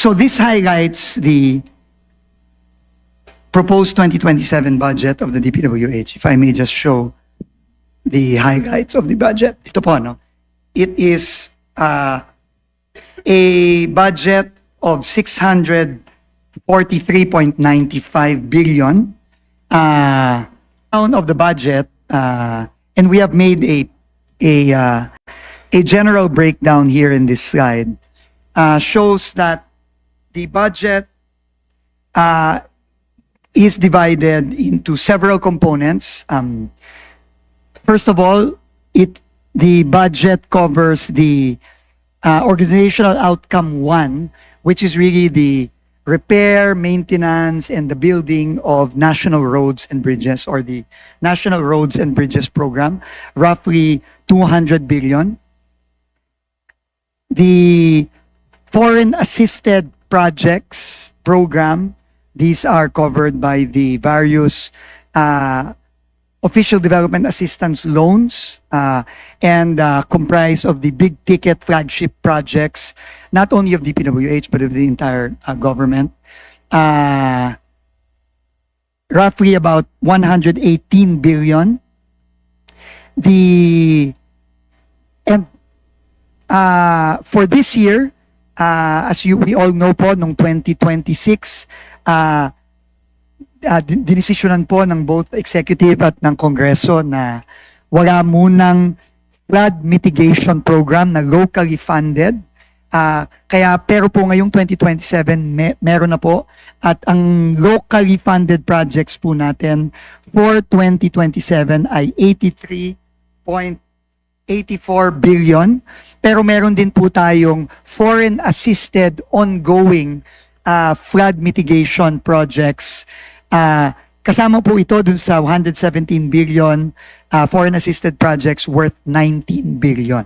So this highlights the proposed 2027 budget of the DPWH. If I may just show the highlights of the budget. Ito po, no? It is a budget of 643.95 billion. Down of the budget, and we have made a general breakdown here in this slide. Shows that the budget is divided into several components. First of all, the budget covers the organizational outcome 1, which is really the repair, maintenance, and the building of national roads and bridges, or the National Roads and Bridges Program, roughly 200 billion. The Foreign Assisted Projects Program, these are covered by the various official development assistance loans and comprise of the big ticket flagship projects, not only of DPWH but of the entire government. Roughly about 118 billion. For this year, as we all know po, noong 2026, dinesisyonan po ng both executive at ng Kongreso na wala munang flood mitigation program na locally funded. Pero po ngayong 2027, meron na po. At ang locally funded projects po natin for 2027 ay 83.84 billion. Pero meron din po tayong foreign assisted ongoing flood mitigation projects. Kasama po ito dun sa 117 billion foreign assisted projects worth 19 billion.